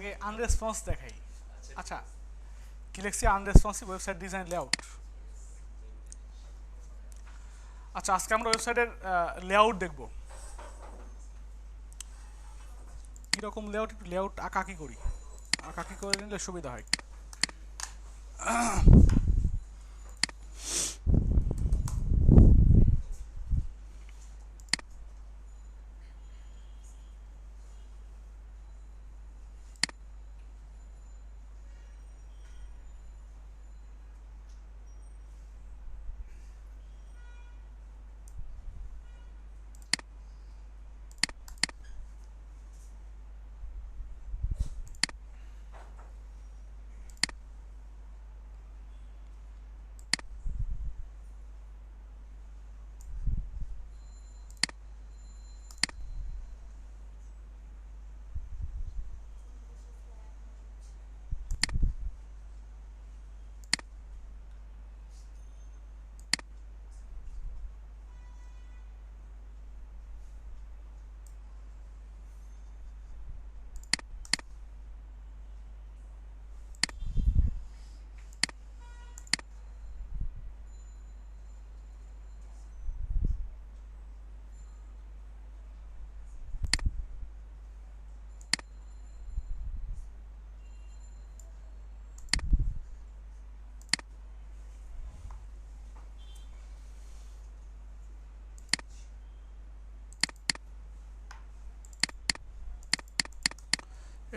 আগে আনরেসপন্স দেখাই। আচ্ছা, কি লিখছি? আনরেসপন্সিভ ওয়েবসাইট ডিজাইন লেআউট। আচ্ছা, আজকে আমরা ওয়েবসাইটের লেআউট দেখব। কীরকম লেআউট? একটু লেআউট আঁকাকি করি, আঁকাকি করে নিলে সুবিধা হয়।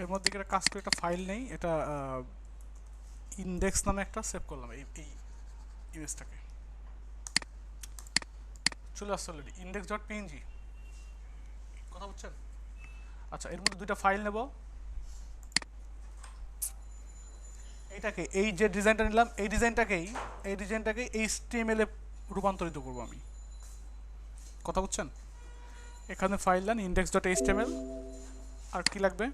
এর মধ্যে একটা কাজ করে একটা ফাইল নেই, এটা ইন্ডেক্স নামে একটা সেভ করলাম। এই ইমেজটাকে চলে আসছে অলরেডি, ইন্ডেক্স ডট পিএনজি। কথা বুঝছেন? আচ্ছা, এর মধ্যে দুইটা ফাইল নেব। এইটাকে, এই যে ডিজাইনটা নিলাম, এই ডিজাইনটাকেই HTML এ রূপান্তরিত করব আমি। কথা বুঝছেন? এখানে ফাইল দেন ইন্ডেক্স ডট এইচটিএমএল, আর কি লাগবে?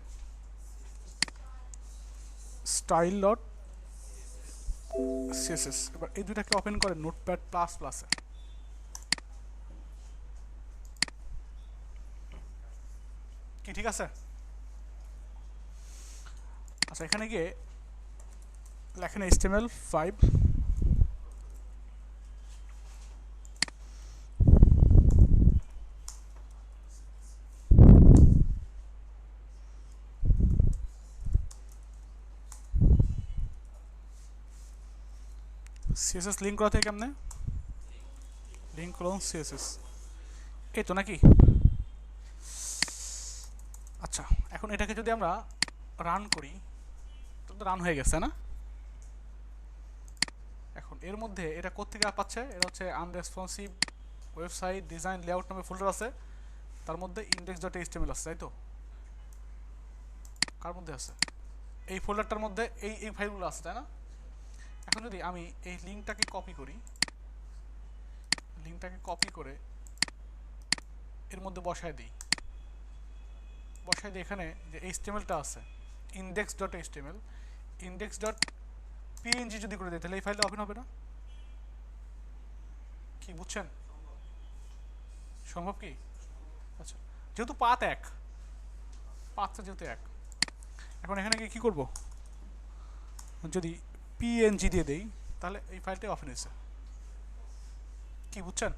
Style dot CSS. এবার এই দুটাকে ওপেন করেন নোটপ্যাড প্লাস প্লাসে। কি ঠিক আছে? আচ্ছা, এখানে গিয়ে লেখেন HTML5, সিএসএস লিঙ্ক করা থেকে কেমনে? লিঙ্ক করুন সিএসএস, এই তো নাকি? আচ্ছা, এখন এটাকে যদি আমরা রান করি, তো রান হয়ে গেছে না? এখন এর মধ্যে এটা কোত্থেকে পাচ্ছে? এটা হচ্ছে আনরেসপন্সিভ ওয়েবসাইট ডিজাইন লেআউট নামে ফোল্ডার আছে, তার মধ্যে ইন্ডেক্স ডট এইচটিএমএল আছে, তাই তো? কার মধ্যে আছে? এই ফোল্ডারটার মধ্যে এই ফাইলগুলো আছে, তাই না? এখন যদি আমি এই লিঙ্কটাকে কপি করি, লিঙ্কটাকে কপি করে এর মধ্যে বসায় দিই, এখানে যে এইচটিএমএলটা আছে index dot HTML, index dot PNG যদি করে দিই, তাহলে এই ফাইলটা ওপেন হবে না? কি বুঝছেন? সম্ভব কি? আচ্ছা, যেহেতু পাথটা যেহেতু এক, এখন এখানে গিয়ে কী করবো? যদি পিএনজি দিয়ে দেই, তাহলে এই ফাইলটাই ওপেন হয়েছে। কি বুঝছেন?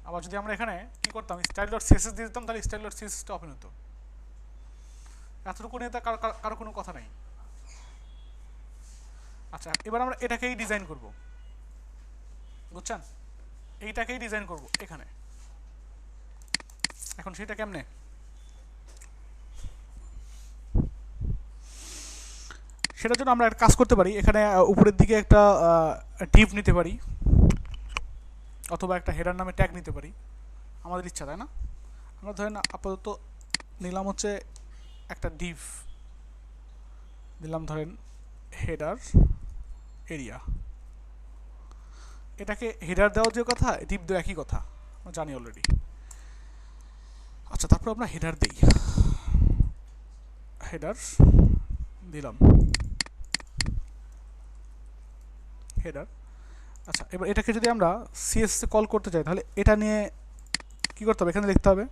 আবার যদি আমরা এখানে কি করতাম, স্টাইল ডট সিএসএস দিয়ে দিতাম, তাহলে স্টাইল ডট সিএসএসটা ওপেন হতো। এতটুকু নিয়ে কারো কোনো কথা নেই। আচ্ছা, এবার আমরা এটাকেই ডিজাইন করব, বুঝছেন? এইটাকেই ডিজাইন করব এখানে। এখন সেটা কেমনে? সেটার জন্য আমরা একটা কাজ করতে পারি, এখানে উপরের দিকে একটা ডিভ নিতে পারি, অথবা একটা হেডার নামে ট্যাগ নিতে পারি, আমাদের ইচ্ছা, তাই না? আমরা ধরেন আপাতত নিলাম হচ্ছে একটা ডিভ দিলাম, ধরেন হেডার এরিয়া। এটাকে হেডার দেওয়া যে কথা, ডিভ দেওয়া একই কথা, আমরা জানি অলরেডি। আচ্ছা, তারপর আমরা হেডার দিই, হেডার দিলাম, হেডার। আচ্ছা, এবার এটাকে যদি আমরা সিএসএস কল করতে চাই, তাহলে এটা নিয়ে কি করতে হবে? এখানে লিখতে হবে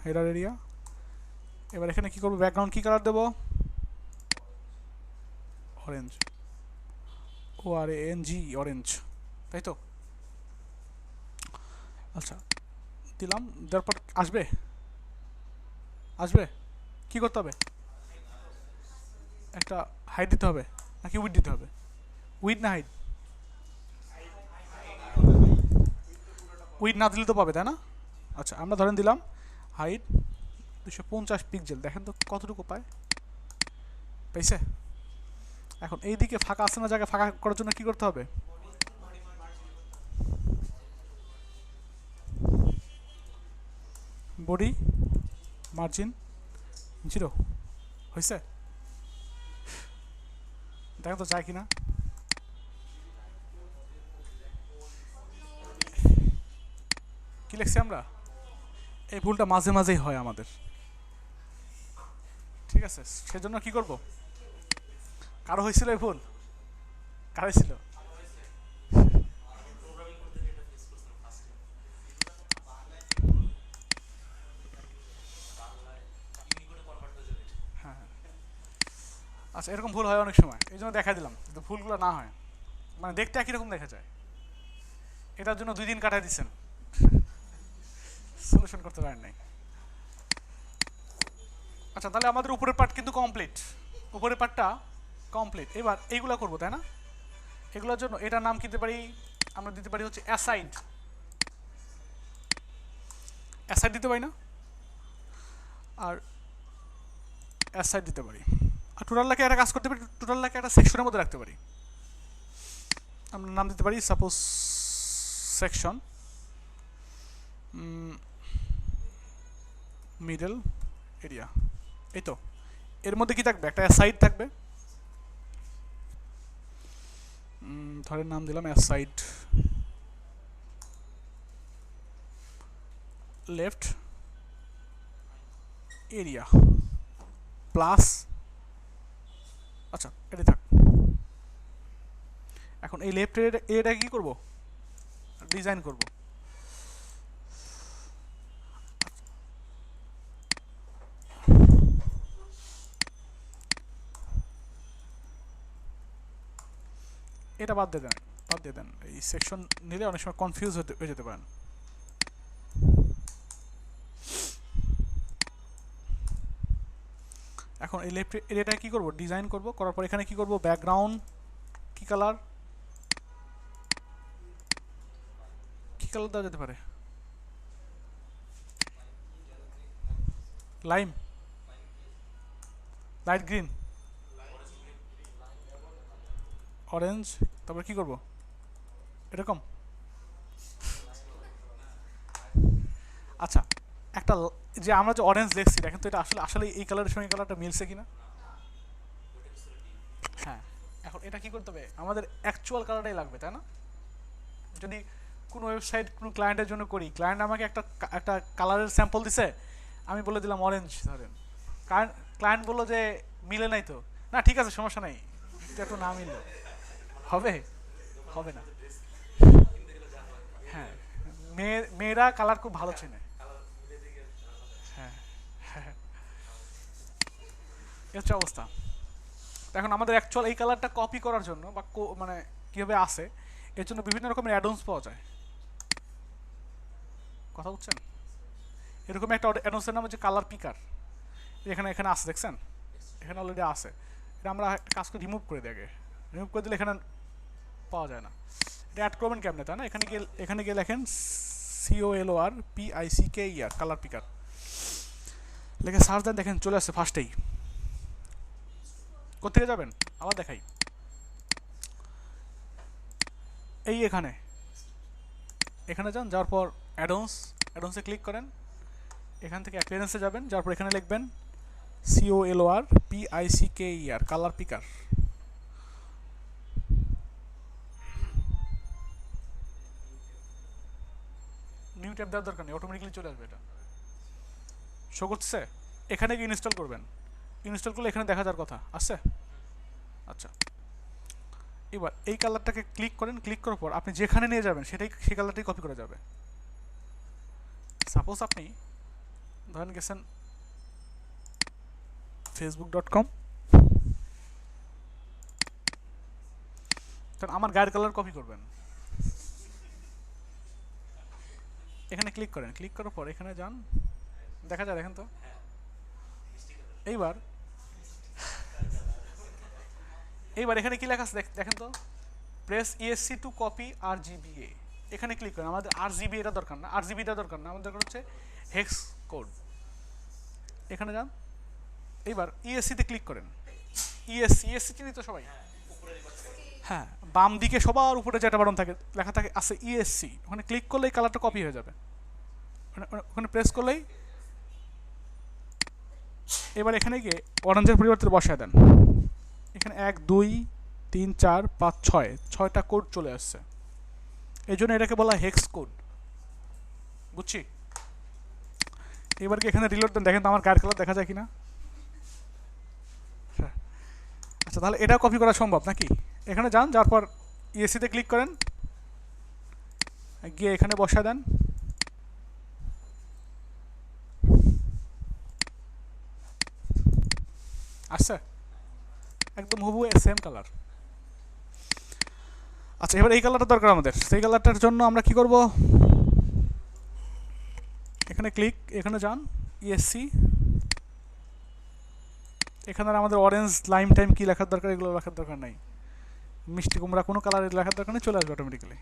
হেডার এরিয়া এবার এখানে কি করব, ব্যাকগ্রাউন্ড কি কালার দেব, অরেঞ্জ, ORANG, অরেঞ্জ, তাই তো? আচ্ছা দিলাম, দেওয়ার পর আসবে আসবে কি করতে হবে, একটা হাইট দিতে হবে নাকি উইড দিতে হবে, উইড না হাইট, উইড না দিলে তো পাবে তাই না? আচ্ছা আমরা ধরেন দিলাম হাইট 250 পিক্সেল, দেখেন তো কতটুকু পায়, পাইছে? এখন এই দিকে ফাঁকা আছে না, জায়গা ফাঁকা করার জন্য কি করতে হবে, বডি মার্জিন 0 হয়েছে, দেখেন তো যায় কিনা, কি লিখছি আমরা, এই ভুলটা মাঝে মাঝেই হয় আমাদের, ঠিক আছে? সেজন্য কি করব, কারো হয়েছিল এই ভুল, কার হয়েছিল, হ্যাঁ হ্যাঁ। আচ্ছা এরকম ভুল হয় অনেক সময়, এই জন্য দেখা দিলাম কিন্তু ভুলগুলো না হয়, মানে দেখতে একই রকম দেখা যায়, এটার জন্য 2 দিন কাটাই দিচ্ছেন, সলিউশন করতে পারেন নাই। আচ্ছা তাহলে আমাদের উপরের পার্ট কিন্তু কমপ্লিট, উপরের পার্টটা কমপ্লিট, এবার এইগুলো করবো তাই না? এগুলোর জন্য এটার নাম দিতে পারি, আমরা দিতে পারি হচ্ছে অ্যাসাইড, অ্যাসাইড দিতে পারি না, আর অ্যাসাইড দিতে পারি, আর টোটালটাকে একটা কাজ করতে পারি, টোটালটাকে একটা সেকশনের মধ্যে রাখতে পারি, আমরা নাম দিতে পারি সাপোজ সেকশন মিডল এরিয়া, এই তো, এর মধ্যে কি থাকবে, একটা অ্যাসাইড থাকবে, ধরেন নাম দিলাম অ্যাসাইড লেফট এরিয়া প্লাস, আচ্ছা এটা থাক। এখন এই লেফট এরিয়াটাকে কি করব, ডিজাইন করব, এটা বাদ দিয়ে দেন, বাদ দিয়ে দেন, এই সেকশন নিলে অনেক সময় কনফিউজ হয়ে যেতে পারেন। এখন এই লেফট এরিয়াটা কি করব, ডিজাইন করব, করার পর এখানে কি করব, ব্যাকগ্রাউন্ড কি কালার, কি কালার দেওয়া যেতে পারে, লাইম, লাইট গ্রিন, অরেঞ্জ, তারপরে কি করব, এরকম, আচ্ছা একটা যে আমরা যে অরেঞ্জ দেখছি দেখেন তো এটা আসলে আসলে এই কালারের সঙ্গে কালারটা মিলছে কিনা, হ্যাঁ। এখন এটা কি করতে হবে, আমাদের অ্যাকচুয়াল কালারটাই লাগবে তাই না? যদি কোনো ওয়েবসাইট কোনো ক্লায়েন্টের জন্য করি, ক্লায়েন্ট আমাকে একটা একটা কালারের স্যাম্পল দিছে, আমি বলে দিলাম অরেঞ্জ ধরেন, ক্লায়েন্ট বললো যে মিলে নাই তো, না ঠিক আছে সমস্যা নাই, এটা একটু না মিললো হবে, হবে না, হ্যাঁ, মেয়েরা কালার খুব ভালো চেনে, হ্যাঁ হ্যাঁ, এই হচ্ছে অবস্থা। এখন আমাদের অ্যাকচুয়াল এই কালারটা কপি করার জন্য বা মানে কীভাবে আসে, এর জন্য বিভিন্ন রকমের অ্যাডন্স পাওয়া যায়, কথা বুঝছেন? এরকম একটা অ্যাডন্সের নাম হচ্ছে কালার পিকার, এখানে এখানে আসে দেখছেন, এখানে অলরেডি আসে, এটা আমরা কাজ করে রিমুভ করে দিই, আগে রিমুভ করে দিলে এখানে পাওয়া যায় না, এটা অ্যাড করবেন কেমনে তাই না? এখানে গিয়ে লেখেন COLORPICKER কালার পিকার, লেখে সার্চ দেন, দেখেন চলে আসছে ফার্স্টেই, কোথেকে যাবেন আবার দেখাই, এই এখানে এখানে যান, যাওয়ার পর অ্যাডন্সে ক্লিক করেন, এখান থেকে অ্যাপিয়ারেন্সে যাবেন, যাওয়ার পর এখানে লিখবেন COLORPICKER কালার পিকার, নিউ ট্যাব দেওয়ার দরকার নেই, অটোমেটিক্যালি চলে আসবে, এটা শো করতেছে, এখানে গিয়ে ইনস্টল করবেন, ইনস্টল করলে এখানে দেখা যাওয়ার কথা আসছে। আচ্ছা এবার এই কালারটাকে ক্লিক করেন, ক্লিক করার পর আপনি যেখানে নিয়ে যাবেন সেটাই সেই কালারটাই কপি করা যাবে। সাপোজ আপনি ধরেন গেছেন facebook.com। তখন আমার গায়ের কালার কপি করবেন, এখানে ক্লিক করেন, ক্লিক করার পর এখানে যান, দেখা যায় দেখেন তো। এইবার এখানে কি লেখা আছে দেখেন তো, press ESC to copy RGBA, এখানে ক্লিক করেন। আমাদের RGB এটা দরকার না, RGB এটা দরকার না, আমাদের দরকার হচ্ছে হেক্স কোড। এখানে যান, এইবার ESC তে ক্লিক করেন। ESC চিনি তো সবাই? হ্যাঁ, বাম দিকে সবার উপরে যেটা বাটন থাকে লেখা থাকে আছে ESC, ওখানে ক্লিক করলেই কালারটা কপি হয়ে যাবে, ওখানে প্রেস করলেই। এবার এখানে গিয়ে অরেঞ্জের পরিবর্তে বসায় দেন, এখানে 1 2 3 4 5 6 6টা কোড চলে আসছে, এই জন্য এটাকে বলা হয় হেক্স কোড, বুঝছি? এবার কি এখানে রিলোড দেন, দেখেন তো আমার কার কালার দেখা যায় কিনা। আচ্ছা, তাহলে এটা কপি করা সম্ভব নাকি? এখানে যান, যাওয়ার পর ESC তে ক্লিক করেন, গিয়ে এখানে বসায় দেন, আচ্ছা একদম হুবহু সেম কালার। আচ্ছা, এবার এই কালারটা দরকার আমাদের, সেই কালারটার জন্য আমরা কি করব, এখানে ক্লিক, এখানে যান ESC, এখানে আমাদের অরেঞ্জ লাইম টাইম কি লেখার দরকার, এগুলো লেখার দরকার নাই, মিষ্টি কুমড়া কোনো কালারের লেখার দরকার নেই, চলে আসবে অটোমেটিক্যালি।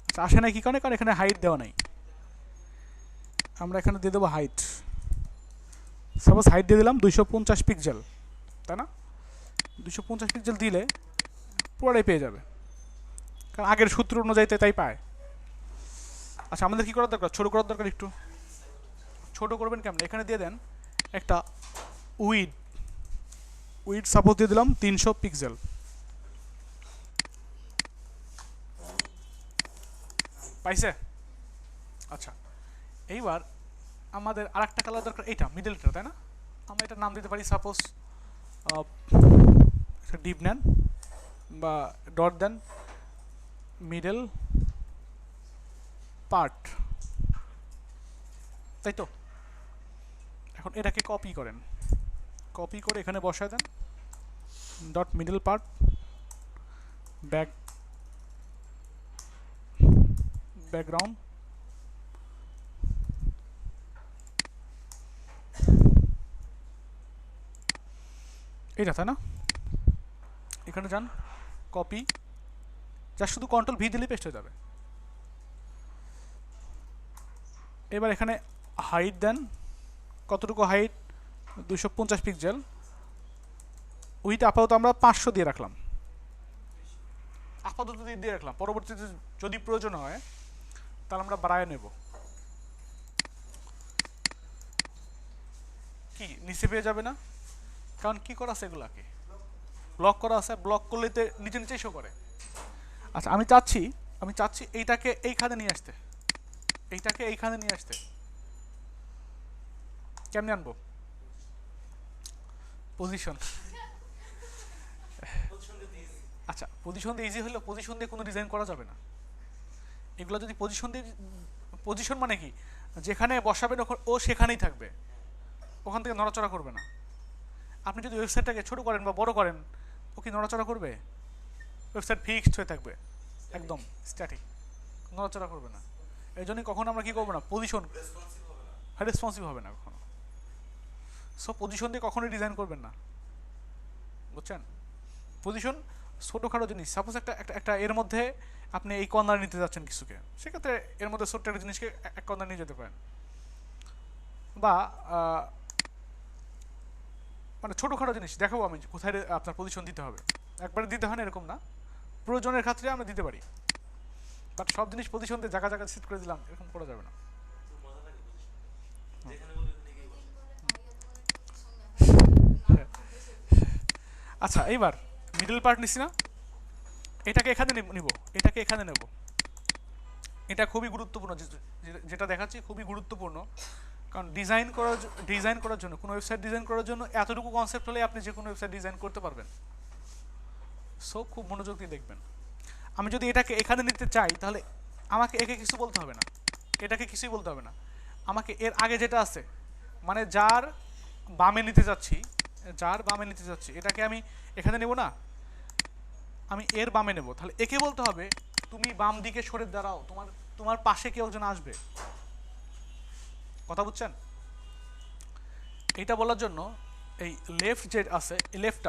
আচ্ছা, আসে নাই কি কারণে, কারণ এখানে হাইট দেওয়া নাই, আমরা এখানে দিয়ে দেবো হাইট, সাপোজ হাইট দিয়ে দিলাম 250 পিক্সেল, তাই না? 250 পিক্সেল দিলে পুরোটাই পেয়ে যাবে, কারণ আগের সূত্র অনুযায়ী তাই পায়। আচ্ছা, আমাদের কি করার দরকার, ছোট করার দরকার, একটু ছোট করবেন কেমন, এখানে দিয়ে দেন একটা উইড সাপোজ দিয়ে দিলাম 300 পিক্সেল, পাইছে? আচ্ছা, এইবার আমাদের আরেকটা কালার দরকার, এইটা মিডলটা, তাই না? আমরা এটার নাম দিতে পারি সাপোজ ডিপ নেন বা ডট দেন, মিডল পার্ট, তাই তো? এখন এটাকে কপি করেন, কপি করে এখানে বসায় দেন, ডট মিডল পার্ট ব্যাকগ্রাউন্ড, এটা, তাই না? এখানে যান, কপি, যা শুধু Ctrl V দিলে পেস্ট হয়ে যাবে। এবার এখানে হাইট দেন, কতটুকু হাইট, 250 পিক্সেল, উইথ আপাতত আমরা 500 দিয়ে রাখলাম, আপাতত দিয়ে রাখলাম, পরবর্তীতে যদি প্রয়োজন হয় তাহলে আমরা বাড়ায় নেব। কি নিচে পেয়ে যাবে না, কারণ কি করা আছে, এগুলাকে ব্লক করা আছে, ব্লক করলে তো নিচে নিচে শো করে। আচ্ছা, আমি চাচ্ছি এইটাকে এইখানে নিয়ে আসতে, এইটাকে এইখানে নিয়ে আসতে, কেমনে আনবো, পজিশন। আচ্ছা, পজিশন দিয়ে ইজি হলো, পজিশন দিয়ে কোনো ডিজাইন করা যাবে না, এগুলো যদি পজিশন মানে কি, যেখানে বসাবেন ও সেখানেই থাকবে, ওখান থেকে নড়াচড়া করবে না। আপনি যদি ওয়েবসাইটটাকে ছোট করেন বা বড় করেন, ও কি নড়াচড়া করবে? ওয়েবসাইট ফিক্সড হয়ে থাকবে, একদম স্ট্যাটিক, নড়াচড়া করবে না। এই জন্যই কখনো আমরা কি করবো না, পজিশন রেসপন্সিভ হবে না কখনো। সো পজিশন দিয়ে কখনোই ডিজাইন করবেন না, বুঝছেন? পজিশন ছোটোখাটো জিনিস, সাপোজ একটা এর মধ্যে আপনি এই কর্নার নিতে যাচ্ছেন কিছুকে, সেক্ষেত্রে এর মধ্যে ছোট্ট একটা জিনিসকে এক কর্নার নিয়ে যেতে পারেন, বা মানে ছোটোখাটো জিনিস দেখাবো আমি কোথায় আপনার পজিশন দিতে হবে, একবারে দিতে হয় না এরকম না, প্রয়োজনের ক্ষেত্রে আমরা দিতে পারি, বাট সব জিনিস পজিশন দিয়ে জায়গা সেট করে দিলাম এরকম করা যাবে না। আচ্ছা, এইবার মিডল পার্ট নিছি না, এটাকে এখানে নিব, এটাকে এখানে নেব, এটা খুবই গুরুত্বপূর্ণ, যেটা দেখাচ্ছি খুবই গুরুত্বপূর্ণ, কারণ ডিজাইন করার জন্য কোনো ওয়েবসাইট ডিজাইন করার জন্য এতটুকু কনসেপ্ট হলে আপনি যে কোনো ওয়েবসাইট ডিজাইন করতে পারবেন। সো খুব মনোযোগ দিয়ে দেখবেন। আমি যদি এটাকে এখানে নিতে চাই তাহলে আমাকে একে কিছু বলতে হবে না, এটাকে কিছুই বলতে হবে না, আমাকে এর আগে যেটা আছে মানে যার বামে নিতে যাচ্ছি যার বামে নিতে যাচ্ছি এটাকে আমি এখানে নেব না, আমি এর বামে নেব। তাহলে একে বলতে হবে তুমি বাম দিকে সরে দাঁড়াও, তোমার তোমার পাশে কেউ একজন আসবে। কথা বুঝছেন? এইটা বলার জন্য এই লেফট যে আছে, লেফট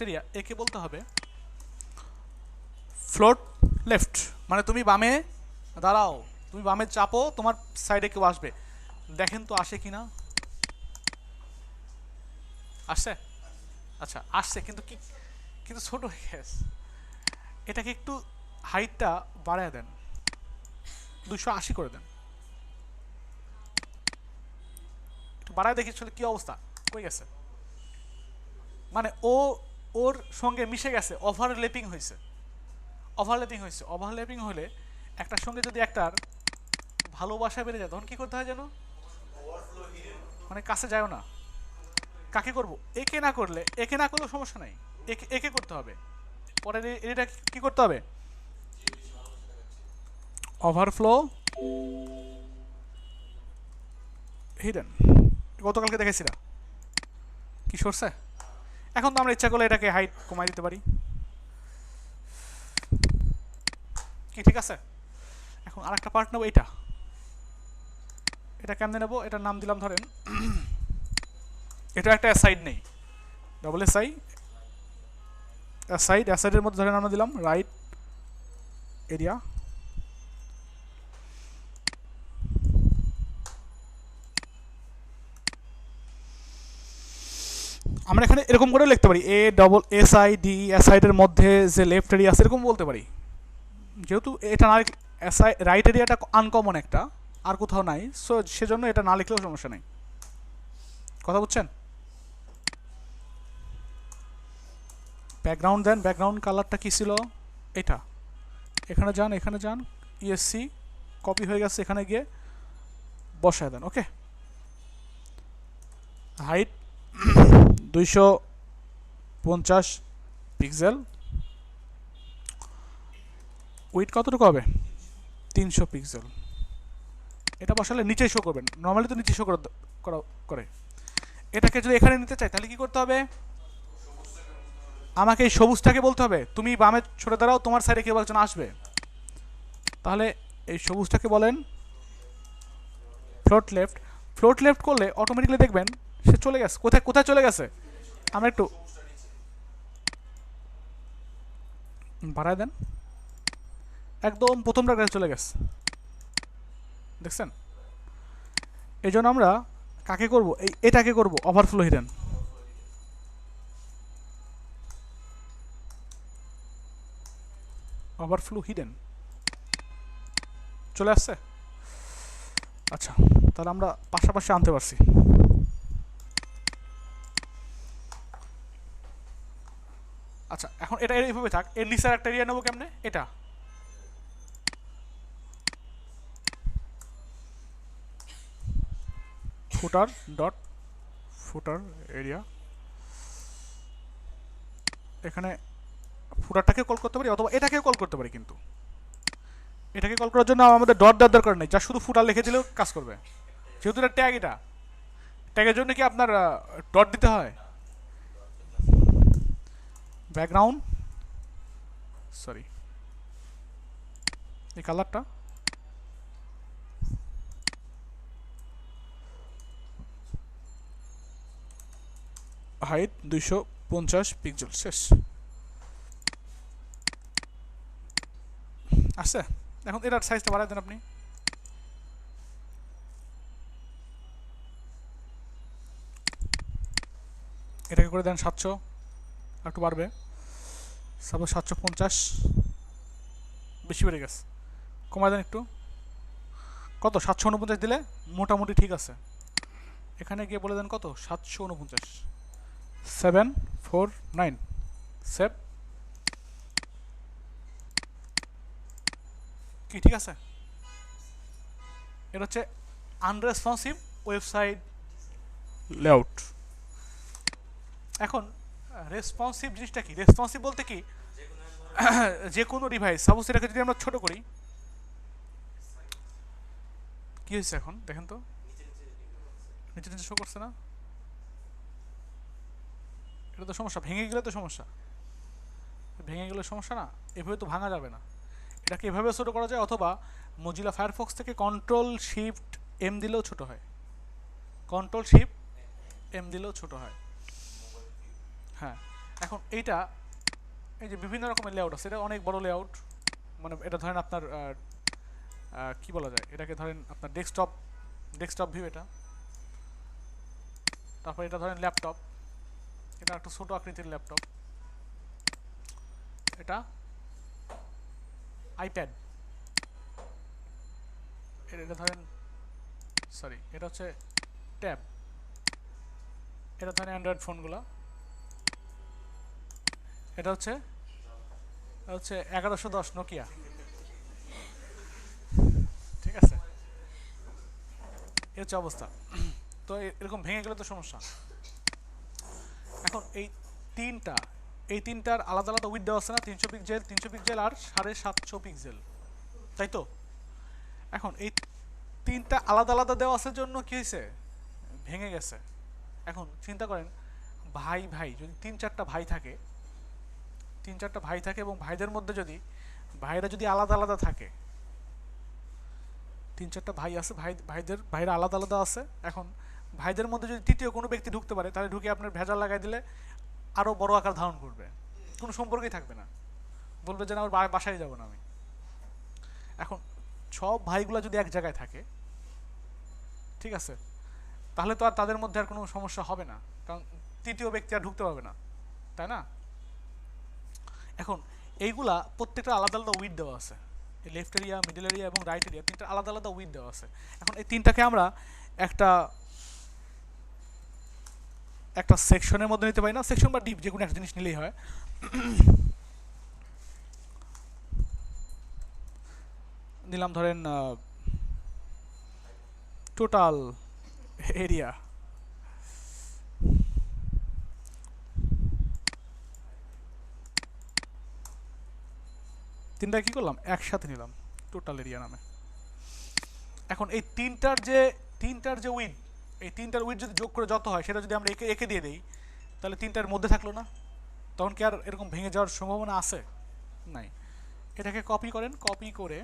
এরিয়া, একে বলতে হবে ফ্লোট লেফট, মানে তুমি বামে দাঁড়াও, তুমি বামে চাপো, তোমার সাইডে কেউ আসবে। দেখেন তো আসে কি না। আসছে? আচ্ছা আসছে, কিন্তু কি, কিন্তু ছোট হয়ে গেছে। এটাকে একটু হাইটটা বাড়ায় দেন, 280 করে দেন, একটু বাড়ায় দেখি কি অবস্থা, কই গেছে। মানে ও ওর সঙ্গে মিশে গেছে, ওভারল্যাপিং হয়েছে। ওভারল্যাপিং হলে একটার সঙ্গে যদি একটার ভালোবাসা বেড়ে যায় তখন কি করতে হয় যেন, মানে কাছে যায়ও না। কাকে করব? একে না করলেও সমস্যা নাই, একে একে করতে হবে। পরে এটা কি করতে হবে? ওভারফ্লো হিডেন, গতকালকে দেখেছি না, কি সরছে। এখন তো আমরা ইচ্ছা করলে এটাকে হাইট কমাই দিতে পারি, কি ঠিক আছে? এখন আর একটা পার্ট নেবো, এটা কেমনে নেবো? এটার নাম দিলাম ধরেন এটা একটা অ্যাসাইড নেই, ডবল অ্যাসাইডের মধ্যে ধরেন আমরা দিলাম রাইট এরিয়া। আমরা এখানে এরকম করে লিখতে পারি অ্যাসাইডের মধ্যে যে লেফট এরিয়া আছে এরকম বলতে পারি। যেহেতু এটা না, রাইট এরিয়াটা আনকমন একটা, আর কোথাও নাই, সো সেজন্য এটা না লিখলেও সমস্যা নেই। কথা বুঝছেন? ব্যাকগ্রাউন্ড দেন, ব্যাকগ্রাউন্ড কালারটা কী ছিল? এটা, এখানে যান ইএসসি, কপি হয়ে গেছে, এখানে গিয়ে বসায় দেন। ওকে, হাইট 250 পিক্সেল, উইথ কতটুকু হবে? 300 পিক্সেল। এটা বসালে নিচে শো করবেন, নর্মালি তো নিচে শো করে। এটাকে যদি এখানে নিতে চাই তাহলে কি করতে হবে? আমাকে এই সবুজটাকে বলতে হবে তুমি বামে সরে দাঁড়াও, তোমার সাইডে কেউ একজন আসবে। তাহলে এই সবুজটাকে বলেন ফ্লোট লেফট করলে অটোমেটিক্যালি দেখবেন সে চলে গেছে। কোথায় কোথায় চলে গেছে? আমরা একটু বাড়ায় দেন, একদম প্রথমটা কাছে চলে গেছে, দেখছেন? এই জন্য আমরা কাকে করব? এটাকে করব ওভারফ্লো হিডেন। চলে আসছে? আচ্ছা, তাহলে আমরা পাশাপাশি আনতে পারছি। আচ্ছা, এখন এটা এইভাবে থাক, এর নিচের একটা এরিয়া নেবো কেমনে? এটা ফুটার এরিয়া, এখানে ফুটারটাকে কল করতে পারি অথবা এটাকেও কল করতে পারি, কিন্তু এটাকে কল করার জন্য আমাদের ডট দেওয়ার দরকার নেই, যা শুধু ফুটার লিখে দিলেও কাজ করবে। যেহেতু এটা ট্যাগ, এটা ট্যাগের জন্য কি আপনার ডট দিতে হয়? ব্যাকগ্রাউন্ড, সরি, এই কালারটা হাইট 250 পিক্সেল, শেষ। আসছে? এখন এটার সাইজটা বাড়াই দেন আপনি, এটাকে করে দেন 700, একটু বাড়বে, সাপোজ 750, বেশি বেড়ে গেছে, কমায় দেন একটু। কত? 749 দিলে মোটামুটি ঠিক আছে। এখানে গিয়ে বলে দেন কত? 749, 749, সেভ। কি ঠিক আছে? এটা হচ্ছে আনরেসপন্সিভ ওয়েবসাইট লেআউট। এখন রেসপন্সিভ জিনিসটা কি? রেসপন্সিভ বলতে কি, যে কোনো ডিভাইস, সাপোজ এটাকে যদি আমরা ছোট করি, কি হয়েছে এখন দেখেন তো, নিচে নিচে শো করছে না? এটা তো সমস্যা, ভেঙে গেলে তো সমস্যা, ভেঙে গেলে সমস্যা না, এভাবে তো ভাঙা যাবে না। এটাকে এভাবে ছোটো করা যায়, অথবা মজিলা ফায়ারফক্স থেকে কন্ট্রোল শিফট এম দিলেও ছোট হয়, কন্ট্রোল শিফট এম দিলেও ছোট হয়। হ্যাঁ, এখন এইটা এই যে বিভিন্ন রকমের লেআউট আছে, এটা অনেক বড় লেআউট, মানে এটা ধরেন আপনার কি বলা যায়, এটাকে ধরেন আপনার ডেস্কটপ ভিউ এটা, তারপর এটা ধরেন ল্যাপটপ, এটা একটা ছোট আকৃতির ল্যাপটপ, এটা আইপ্যাড, এটা ধরেন সরি এটা হচ্ছে ট্যাব, এটা ধরেন অ্যান্ড্রয়েড ফোনগুলো, এটা হচ্ছে 1110 নোকিয়া, ঠিক আছে, এই হচ্ছে অবস্থা। তো এরকম ভেঙে গেলে তো সমস্যা। এখন এই তিনটার আলাদা আলাদা উইথ দেওয়া আছে না, 300 পিক্সেল আর 750 পিক্সেল, তাই তো? এখন এই তিনটা আলাদা আলাদা দেওয়া আছে জন্য কি হয়েছে, ভেঙে গেছে। এখন চিন্তা করেন ভাই যদি 3-4টা ভাই থাকে এবং ভাইদের মধ্যে যদি ভাইরা যদি আলাদা আলাদা থাকে, 3-4টা ভাই আছে, ভাইরা আলাদা আলাদা আছে, এখন ভাইদের মধ্যে যদি তৃতীয় কোনো ব্যক্তি ঢুকতে পারে, তাহলে ঢুকে আপনার ভেজাল লাগাই দিলে আরও বড় আকার ধারণ করবে, কোনো সম্পর্কই থাকবে না, বলবে যে না আমার বাসায় যাবো না আমি। এখন সব ভাইগুলা যদি এক জায়গায় থাকে, ঠিক আছে, তাহলে তো আর তাদের মধ্যে আর কোনো সমস্যা হবে না, কারণ তৃতীয় ব্যক্তি আর ঢুকতে পারবে না, তাই না? এখন এইগুলা প্রত্যেকটা আলাদা আলাদা উইথ দেওয়া আছে, লেফট এরিয়া, মিডল এরিয়া এবং রাইট এরিয়া, তিনটা আলাদা আলাদা উইথ দেওয়া আছে। এখন এই তিনটাকে আমরা একটা সেকশনের মধ্যে নিতে পারি না, সেকশন বা ডিপ যে কোনো একটা জিনিস নিলেই হয়। নিলাম ধরেন টোটাল এরিয়া, তিনটা কি করলাম একসাথে নিলাম টোটাল এরিয়া নামে। এখন এই তিনটার যে উইথ, এই তিনটার উইথ যদি যোগ করে যত হয় সেটা যদি আমরা একে দিয়ে দিই, তাহলে তিনটার মধ্যে থাকলো না, তখন কি আর এরকম ভেঙে যাওয়ার সম্ভাবনা আছে? নাই। এটাকে কপি করেন, কপি করে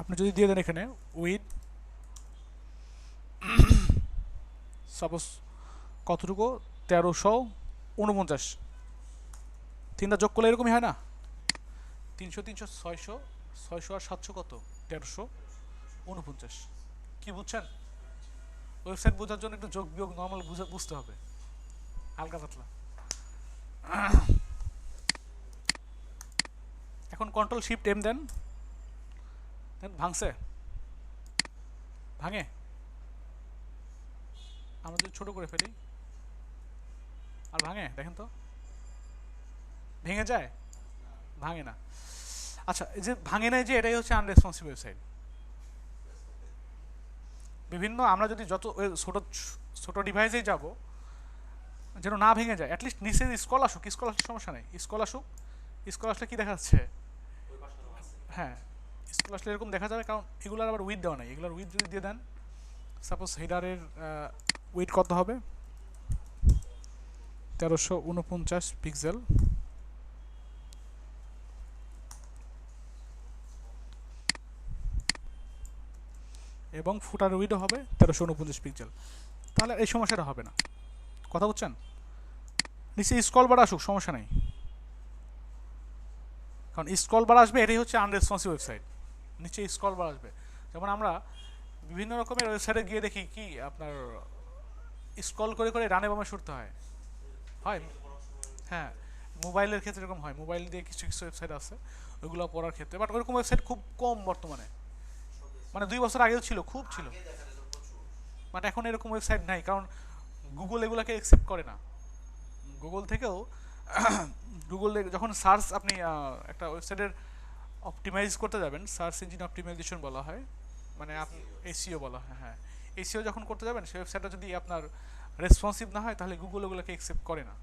আপনি যদি দিয়ে দেন এখানে উইথ সাপোজ কতটুকু 1349, তিনটা যোগ করলে এরকমই হয় না, 300 600 600 আর 700 কত 1349। কি বুঝছেন? ওয়েবসাইট বোঝার জন্য একটু যোগ বিয়োগ নর্মাল বুঝতে হবে, হালকা পাতলা। এখন কন্ট্রোল শিফট এম দেন, ভাঙছে, ভাঙে, আমরা যদি ছোট করে ফেলি আর ভাঙে, দেখেন তো ভেঙে যায়, ভাঙে না। আচ্ছা, এই যে ভাঙে নাই, যে এটাই হচ্ছে আনরেসপন্সিভ ওয়েবসাইট। বিভিন্ন আমরা যদি যত ছোট ডিভাইসেই যাব, যেন না ভেঙে যায়, অ্যাটলিস্ট নিচে স্ক্রল আসুক, স্ক্রল আসলে সমস্যা নেই, স্ক্রল আসলে কি দেখা যাচ্ছে, হ্যাঁ স্ক্রল আসলে এরকম দেখা যাবে, কারণ এগুলোর আবার উইথ দেওয়া নাই, এগুলোর উইথ যদি দিয়ে দেন, সাপোজ হেডারের উইথ কত হবে 1349 পিক্সেল, এবং ফুটার উইডও হবে 1349 পিক্সেল, তাহলে এই সমস্যাটা হবে না। কথা বুঝছেন? নিচে স্ক্রল বার আসুক, সমস্যা নেই, কারণ স্ক্রল বার আসবে, এটাই হচ্ছে আনরেসপন্সিভ ওয়েবসাইট, নিচে স্ক্রল বার আসবে। যেমন আমরা বিভিন্ন রকমের ওয়েবসাইটে গিয়ে দেখি কি আপনার স্ক্রল করে করে ডানে বামে সরতে হয়, হ্যাঁ মোবাইলের ক্ষেত্রে এরকম হয়, মোবাইল দিয়ে কিছু কিছু ওয়েবসাইট আছে ওইগুলো পড়ার ক্ষেত্রে, বাট ওরকম ওয়েবসাইট খুব কম বর্তমানে, মানে 2 বছর আগেও খুব ছিল, বাট এখন এরকম ওয়েবসাইট নাই, কারণ গুগল এগুলোকে অ্যাকসেপ্ট করে না। গুগল থেকেও গুগলে যখন সার্চ আপনি একটা ওয়েবসাইটের অপটিমাইজ করতে যাবেন, সার্চ ইঞ্জিন অপটিমাইজেশন বলা হয়, মানে আপনি এসইও বলা হয়, হ্যাঁ এসইও যখন করতে যাবেন, সেই ওয়েবসাইটটা যদি আপনার রেসপন্সিভ না হয়, তাহলে গুগল ওগুলোকে অ্যাকসেপ্ট করে না।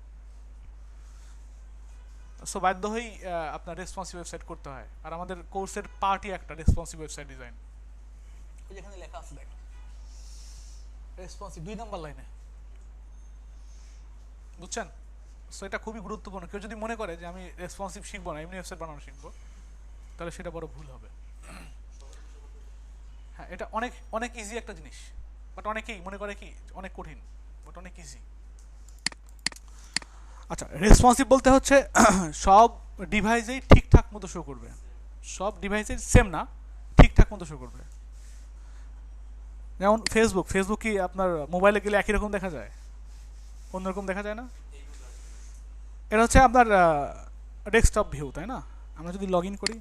সো বাধ্য হয়েই আপনার রেসপন্সিভ ওয়েবসাইট করতে হয়, আর আমাদের কোর্সের পার্টই একটা রেসপন্সিভ ওয়েবসাইট ডিজাইন। এই যেখানে লেখা আছে দেখেন রেসপন্সিভ 2 নম্বর লাইনে, বুঝছেন? সো এটা খুবই গুরুত্বপূর্ণ। কেউ যদি মনে করে যে আমি রেসপন্সিভ শিখবো না, এমনি ওয়েবসাইট বানানো শিখবো, তাহলে সেটা বড় ভুল হবে। হ্যাঁ, এটা অনেক অনেক ইজি একটা জিনিস, বাট অনেকেই মনে করে কি অনেক কঠিন, বাট অনেক ইজি। আচ্ছা, রেসপন্সিভ বলতে হচ্ছে সব ডিভাইসেই ঠিকঠাক মতো শো করবে, সব ডিভাইসেই সেম না, ঠিকঠাক মতো শো করবে। যেমন ফেসবুক, ফেসবুক কি আপনার মোবাইলে গেলে একই রকম দেখা যায়, অন্যরকম দেখা যায় না? এটা হচ্ছে আপনার ডেস্কটপ ভিউ, তাই না? আমরা যদি লগ ইন করি,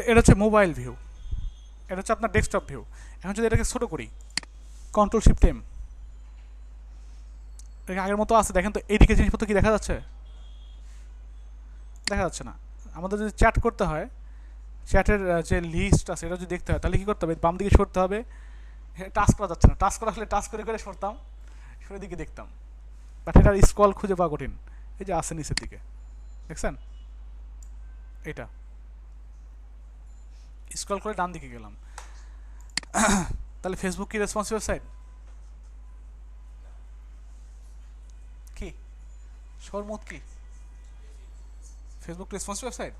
এটা হচ্ছে মোবাইল ভিউ, এটা হচ্ছে আপনার ডেস্কটপ ভিউ। এখন যদি এটাকে ছোটো করি, কন্ট্রোল শিফট এম, এটা আগের মতো আছে দেখেন তো, এইদিকে জিনিসপত্র কি দেখা যাচ্ছে? দেখা যাচ্ছে না। আমাদের যদি চ্যাট করতে হয়, চ্যাটের যে লিস্ট আছে এটা যদি দেখতে হয়, তাহলে কী করতে হবে? বাম দিকে সরতে হবে। টাচ করা যাচ্ছে না, টাচ করা হলে টাচ করে করে সরতাম, সরে দিকে দেখতাম, বাট এটার স্ক্রল খুঁজে পাওয়া কঠিন। এই যে আছে নিচের দিকে, দেখছেন? এটা স্ক্রল করে ডান দিকে গেলাম। তাহলে ফেসবুক কি রেসপন্সিভ ওয়েবসাইট? কি সরমত কি ফেসবুক রেসপন্সিভ ওয়েবসাইট?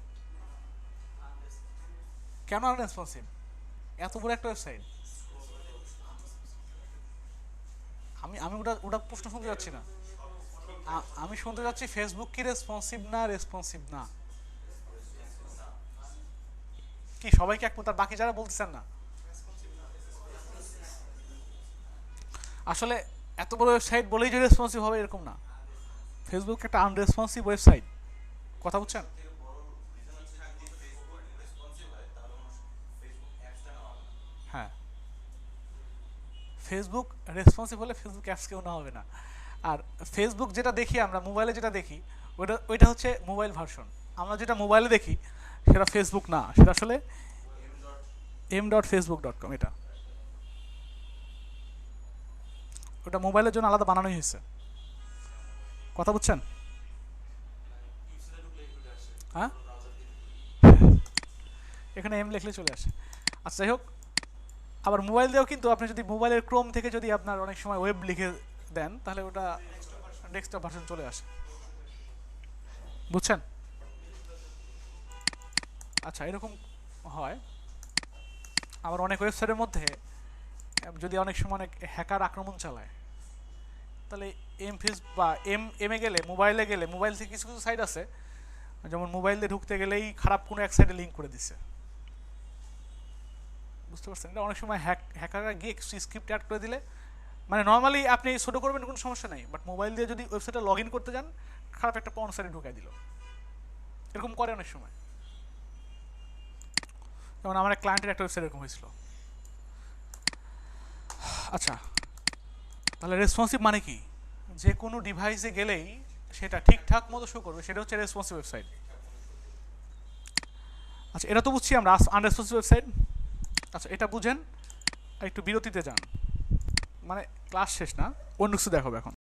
কেন আনরেসপন্সিভ? এত বড় একটা ওয়েবসাইট। আমি আমি ওটা ওটা প্রশ্ন শুনতে যাচ্ছি না। আমি শুনতে যাচ্ছি ফেসবুক কি রেসপন্সিভ না, রেসপন্সিভ না। কি সবাইকে একমত, আর বাকি যারা বলতেছেন না? আসলে এত বড় ওয়েবসাইট বলেই যে রেসপন্সিভ হবে এরকম না। ফেসবুক একটা আনরেসপন্সিভ ওয়েবসাইট, কথা বুঝছেন? হ্যাঁ, ফেসবুক রেসপন্সিভ হলে ফেসবুক অ্যাপস কেউ না হবে না। আর ফেসবুক যেটা দেখি আমরা মোবাইলে, যেটা দেখি ওইটা হচ্ছে মোবাইল ভার্সন। আমরা যেটা মোবাইলে দেখি সেটা ফেসবুক না, সেটা আসলে m.facebook.com। এটা ওটা মোবাইলের জন্য আলাদা বানানোই হয়েছে, কথা বুঝছেন? হ্যাঁ, এখানে এম লিখলে চলে আসে। আচ্ছা, যাই হোক, আবার মোবাইল দিয়েও কিন্তু আপনি যদি মোবাইলের ক্রোম থেকে যদি আপনার অনেক সময় ওয়েব লিখে দেন, তাহলে ওটা ডেস্কটপ ভার্সন চলে আসে, বুঝছেন? আচ্ছা, এরকম হয়। আবার অনেক ওয়েবসাইটের মধ্যে যদি অনেক সময় অনেক হ্যাকার আক্রমণ চালায়, তাহলে এম ফেস বা এমে গেলে, মোবাইলে গেলে, মোবাইল থেকে কিছু কিছু সাইট আছে যেমন মোবাইল দিয়ে ঢুকতে গেলেই খারাপ কোনো এক সাইডে লিঙ্ক করে দিচ্ছে, বুঝতে পারছেন? এটা অনেক সময় হ্যাকাররা গিয়ে স্ক্রিপ্ট অ্যাড করে দিলে, মানে নর্মালি আপনি ছোটো করবেন কোনো সমস্যা নেই, বাট মোবাইল দিয়ে যদি ওয়েবসাইটে লগ ইন করতে যান, খারাপ একটা পর্ন সাইটে ঢুকাই দিল, এরকম করে অনেক সময়। যেমন আমার এক ক্লায়েন্টের একটা ওয়েবসাইট এরকম হয়েছিল। আচ্ছা, তাহলে রেসপন্সিভ মানে কি? যে কোনো ডিভাইসে গেলেই সেটা ঠিকঠাক মতো শো করবে, সেটা হচ্ছে রেসপন্সিভ ওয়েবসাইট। আচ্ছা, এটা তো বুঝছি আমরা আনরেসপন্সিভ ওয়েবসাইট। আচ্ছা, এটা বুঝেন, একটু বিরতিতে যান, মানে ক্লাস শেষ না, অন্য কিছু দেখাবো এখন।